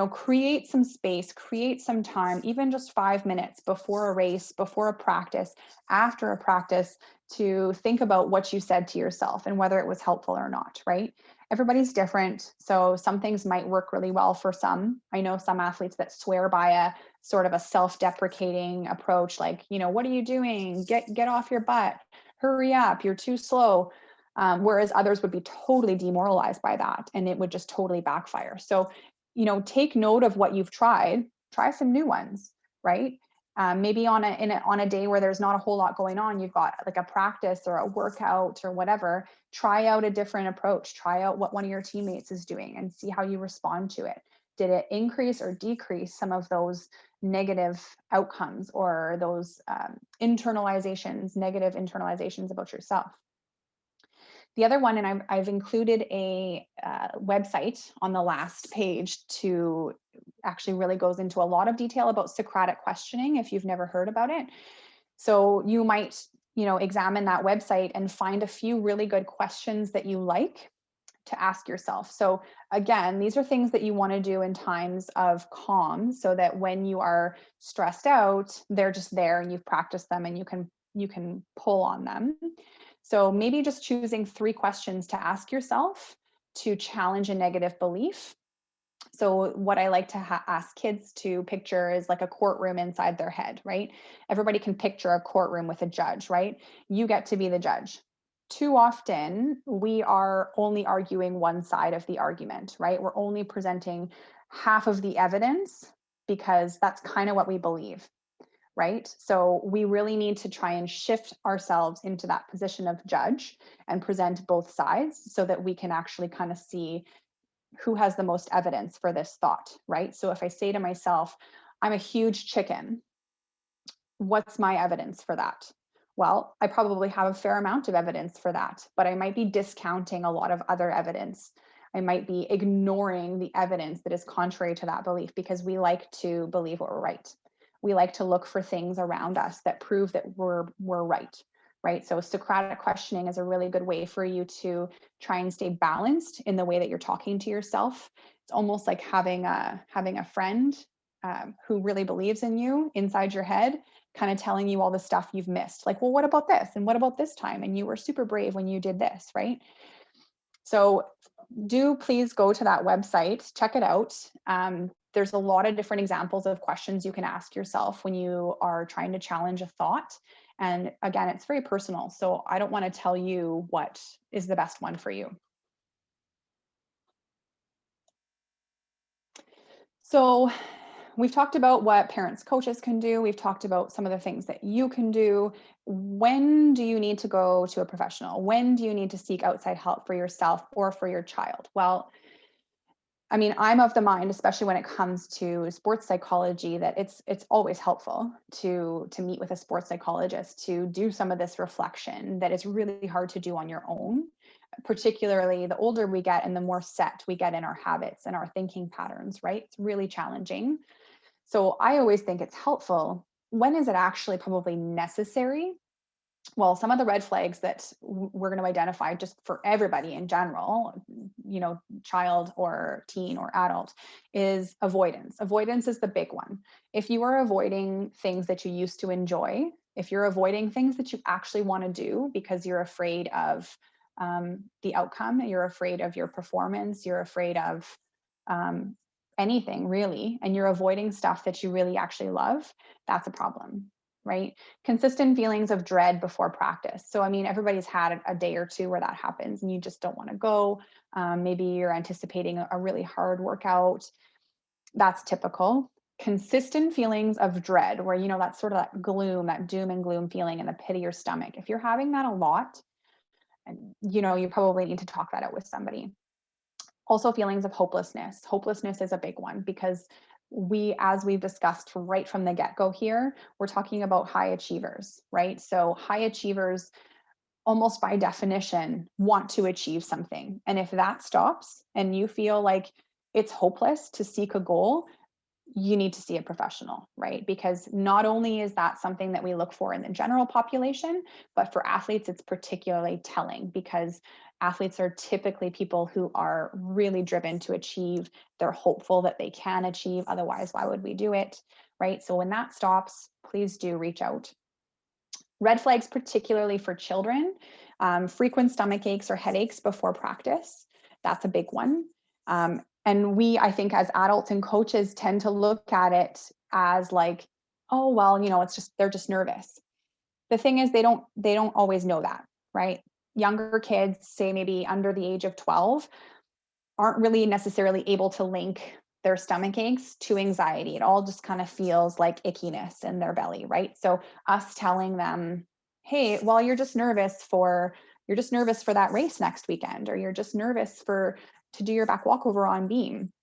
create some space, create some time, even just 5 minutes before a race, before a practice, after a practice, to think about what you said to yourself and whether it was helpful or not, right? Everybody's different. So some things might work really well for some. I know some athletes that swear by a sort of a self-deprecating approach, like, what are you doing? Get off your butt. Hurry up, you're too slow. Whereas others would be totally demoralized by that, and it would just totally backfire. So, take note of what you've tried, try some new ones, right? Maybe on a day where there's not a whole lot going on, you've got like a practice or a workout or whatever, try out a different approach, try out what one of your teammates is doing and see how you respond to it. Did it increase or decrease some of those negative outcomes or those negative internalizations about yourself? The other one, and I've included a website on the last page to actually really goes into a lot of detail about Socratic questioning, if you've never heard about it. So you might, examine that website and find a few really good questions that you like to ask yourself. So again, these are things that you want to do in times of calm, so that when you are stressed out, they're just there and you've practiced them and you can pull on them. So maybe just choosing 3 questions to ask yourself to challenge a negative belief. So what I like to ask kids to picture is like a courtroom inside their head, right? Everybody can picture a courtroom with a judge, right? You get to be the judge. Too often, we are only arguing one side of the argument, right? We're only presenting half of the evidence because that's kind of what we believe, right? So we really need to try and shift ourselves into that position of judge and present both sides so that we can actually kind of see who has the most evidence for this thought, right? So if I say to myself, I'm a huge chicken, what's my evidence for that? Well, I probably have a fair amount of evidence for that, but I might be discounting a lot of other evidence. I might be ignoring the evidence that is contrary to that belief because we like to believe we're right. We like to look for things around us that prove that we're right, right? So Socratic questioning is a really good way for you to try and stay balanced in the way that you're talking to yourself. It's almost like having a friend who really believes in you inside your head, kind of telling you all the stuff you've missed. Like, well, what about this? And what about this time? And you were super brave when you did this, right? So do please go to that website, check it out. There's a lot of different examples of questions you can ask yourself when you are trying to challenge a thought. And again, it's very personal. So I don't want to tell you what is the best one for you. So we've talked about what parents, coaches can do. We've talked about some of the things that you can do. When do you need to go to a professional? When do you need to seek outside help for yourself or for your child? Well, I mean, I'm of the mind, especially when it comes to sports psychology, that it's always helpful to meet with a sports psychologist to do some of this reflection that is really hard to do on your own. Particularly the older we get and the more set we get in our habits and our thinking patterns, right? It's really challenging. So I always think it's helpful. When is it actually probably necessary? Well, some of the red flags that we're going to identify just for everybody in general, child or teen or adult, is avoidance. Avoidance is the big one. If you are avoiding things that you used to enjoy, if you're avoiding things that you actually want to do because you're afraid of the outcome, you're afraid of your performance, you're afraid of anything really, and you're avoiding stuff that you really actually love, that's a problem, right? Consistent feelings of dread before practice. So, I mean, everybody's had a day or two where that happens and you just don't want to go. Maybe you're anticipating a really hard workout. That's typical. Consistent feelings of dread, where, that's sort of that gloom, that doom and gloom feeling in the pit of your stomach. If you're having that a lot, you probably need to talk that out with somebody. Also, feelings of hopelessness. Hopelessness is a big one because as we've discussed right from the get-go here, we're talking about high achievers, right? So high achievers, almost by definition, want to achieve something. And if that stops and you feel like it's hopeless to seek a goal, you need to see a professional, right? Because not only is that something that we look for in the general population, but for athletes, it's particularly telling because athletes are typically people who are really driven to achieve. They're hopeful that they can achieve. Otherwise, why would we do it, right? So when that stops, please do reach out. Red flags, particularly for children, frequent stomach aches or headaches before practice. That's a big one. And we, I think, as adults and coaches, tend to look at it as like, oh, well, it's just they're just nervous. The thing is, they don't always know that, right? Younger kids, say maybe under the age of 12, aren't really necessarily able to link their stomach aches to anxiety. It all just kind of feels like ickiness in their belly, right? So us telling them, hey, well, you're just nervous for that race next weekend, or you're just nervous to do your back walkover on beam.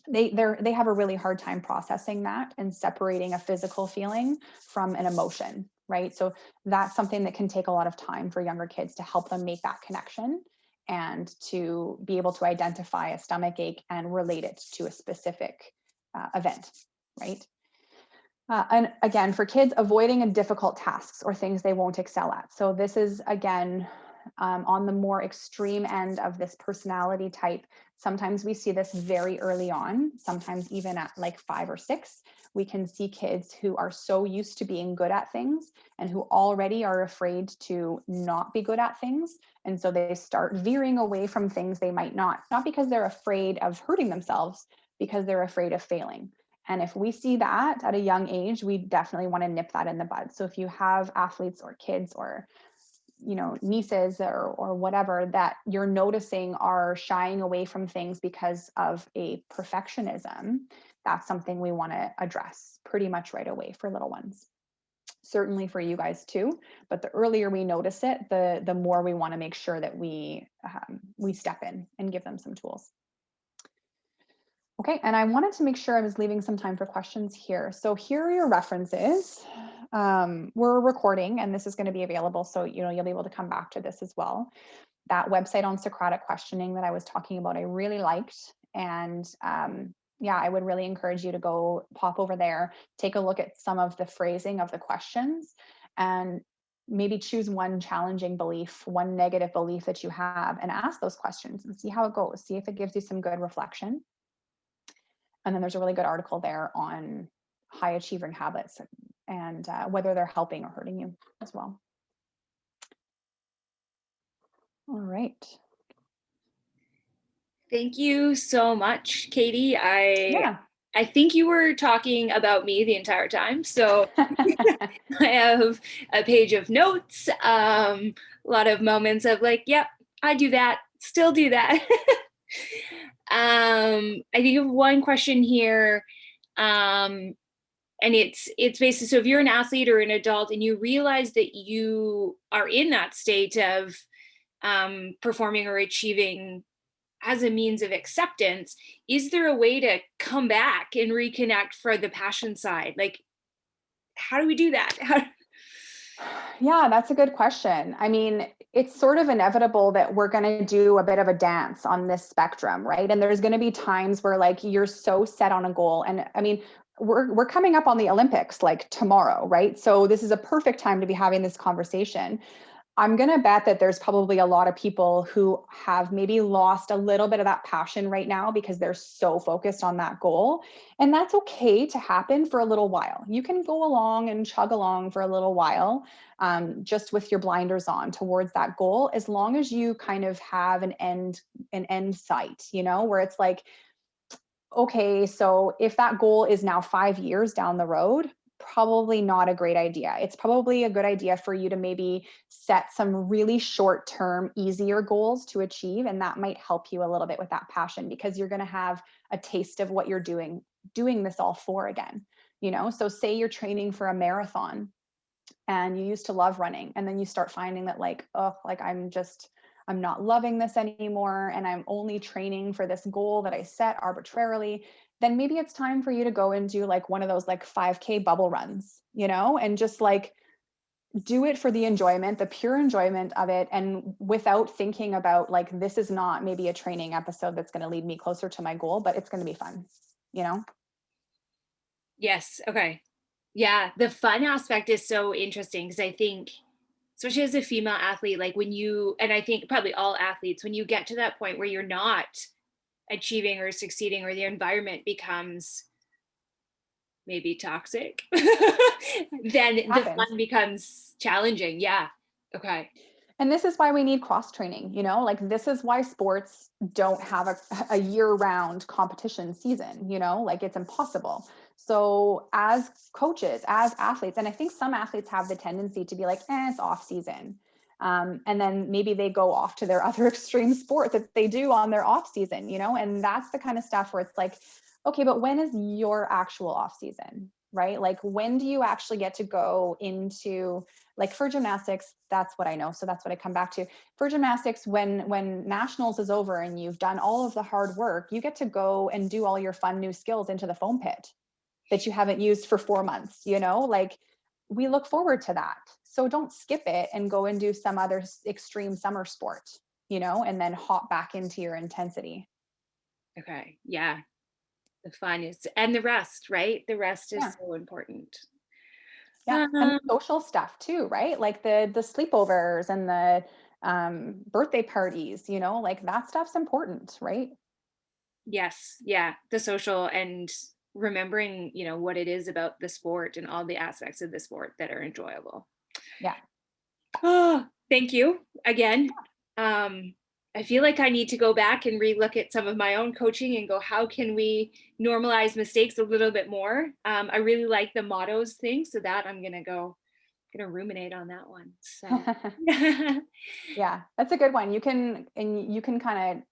They have a really hard time processing that and separating a physical feeling from an emotion, right? So that's something that can take a lot of time for younger kids to help them make that connection and to be able to identify a stomach ache and relate it to a specific event, right? And again, for kids, avoiding difficult tasks or things they won't excel at. So this is, again, on the more extreme end of this personality type. Sometimes we see this very early on, sometimes even at like 5 or 6. We can see kids who are so used to being good at things and who already are afraid to not be good at things. And so they start veering away from things they might not because they're afraid of hurting themselves, because they're afraid of failing. And if we see that at a young age, we definitely want to nip that in the bud. So if you have athletes or kids or nieces or whatever that you're noticing are shying away from things because of a perfectionism, that's something we want to address pretty much right away for little ones. Certainly for you guys too, but the earlier we notice it, the more we want to make sure that we step in and give them some tools. Okay, and I wanted to make sure I was leaving some time for questions here. So here are your references. We're recording and this is going to be available, so you'll be able to come back to this as well. That website on Socratic questioning that I was talking about, I really liked. And yeah, I would really encourage you to go pop over there, take a look at some of the phrasing of the questions, and maybe choose one challenging belief, one negative belief that you have, and ask those questions and see how it goes. See if it gives you some good reflection. And then there's a really good article there on high achieving habits and whether they're helping or hurting you as well. All right. Thank you so much, Katie. Yeah. I think you were talking about me the entire time. So I have a page of notes, a lot of moments of like, yep, I do that, still do that. I think of one question here, and it's basically, so if you're an athlete or an adult and you realize that you are in that state of performing or achieving as a means of acceptance, is there a way to come back and reconnect for the passion side? Like, how do we do that? Yeah, that's a good question. I mean, it's sort of inevitable that we're going to do a bit of a dance on this spectrum, right? And there's going to be times where like you're so set on a goal. And I mean, we're coming up on the Olympics like tomorrow, right? So this is a perfect time to be having this conversation. I'm going to bet that there's probably a lot of people who have maybe lost a little bit of that passion right now because they're so focused on that goal. And that's okay to happen for a little while. You can go along and chug along for a little while, just with your blinders on towards that goal, as long as you kind of have an end sight, where it's like, okay, so if that goal is now 5 years down the road, probably not a great idea. It's probably a good idea for you to maybe set some really short-term, easier goals to achieve. And that might help you a little bit with that passion because you're going to have a taste of what you're doing this all for again. So say you're training for a marathon and you used to love running, and then you start finding that like, oh, like I'm not loving this anymore, and I'm only training for this goal that I set arbitrarily, then maybe it's time for you to go and do like one of those like 5K bubble runs, and just like do it for the enjoyment, the pure enjoyment of it, and without thinking about like, this is not maybe a training episode that's going to lead me closer to my goal, but it's going to be fun, you know? Yes. Okay. Yeah. The fun aspect is so interesting because I think, especially as a female athlete, like when you, and I think probably all athletes, when you get to that point where you're not achieving or succeeding, or the environment becomes maybe toxic, then the Happens. fun becomes challenging. Yeah. Okay. And this is why we need cross training, you know, like this is why sports don't have a year round competition season, you know, like it's impossible. So as coaches, as athletes, and I think some athletes have the tendency to be like, it's off season. And then maybe they go off to their other extreme sport that they do on their off season, you know, and that's the kind of stuff where it's like, okay, but when is your actual off season, right? Like when do you actually get to go into, like for gymnastics, that's what I know, so that's what I come back to. For gymnastics, when nationals is over and you've done all of the hard work, you get to go and do all your fun new skills into the foam pit that you haven't used for 4 months, you know, like we look forward to that. So don't skip it and go and do some other extreme summer sport, you know, and then hop back into your intensity. Okay. Yeah. The fun is, and the rest, right? The rest Yeah. is so important. Yeah, and the Um, social stuff too, right? Like the sleepovers and the birthday parties, you know, like that stuff's important, right? yes. Yeah. The social, and remembering, what it is about the sport and all the aspects of the sport that are enjoyable. Yeah. Oh, thank you again. Um, I feel like I need to go back and relook at some of my own coaching and go, how can we normalize mistakes a little bit more? I really like the mottos thing, so that I'm gonna ruminate on that one. So Yeah, that's a good one. You can kind of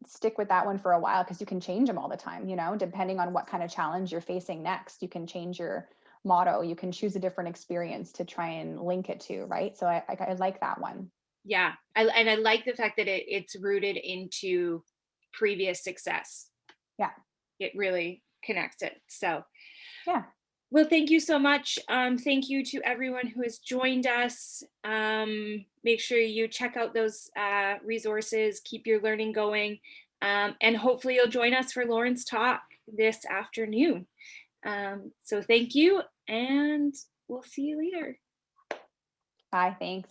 stick with that one for a while because you can change them all the time, you know, depending on what kind of challenge you're facing next. You can change your motto, you can choose a different experience to try and link it to, right? So I like that one. yeah, and I like the fact that it's rooted into previous success. Yeah. It really connects it. So, Yeah. well, thank you so much. Thank you to everyone who has joined us. Make sure you check out those resources, keep your learning going, and hopefully you'll join us for Lauren's talk this afternoon. So thank you, and we'll see you later. Bye. Thanks.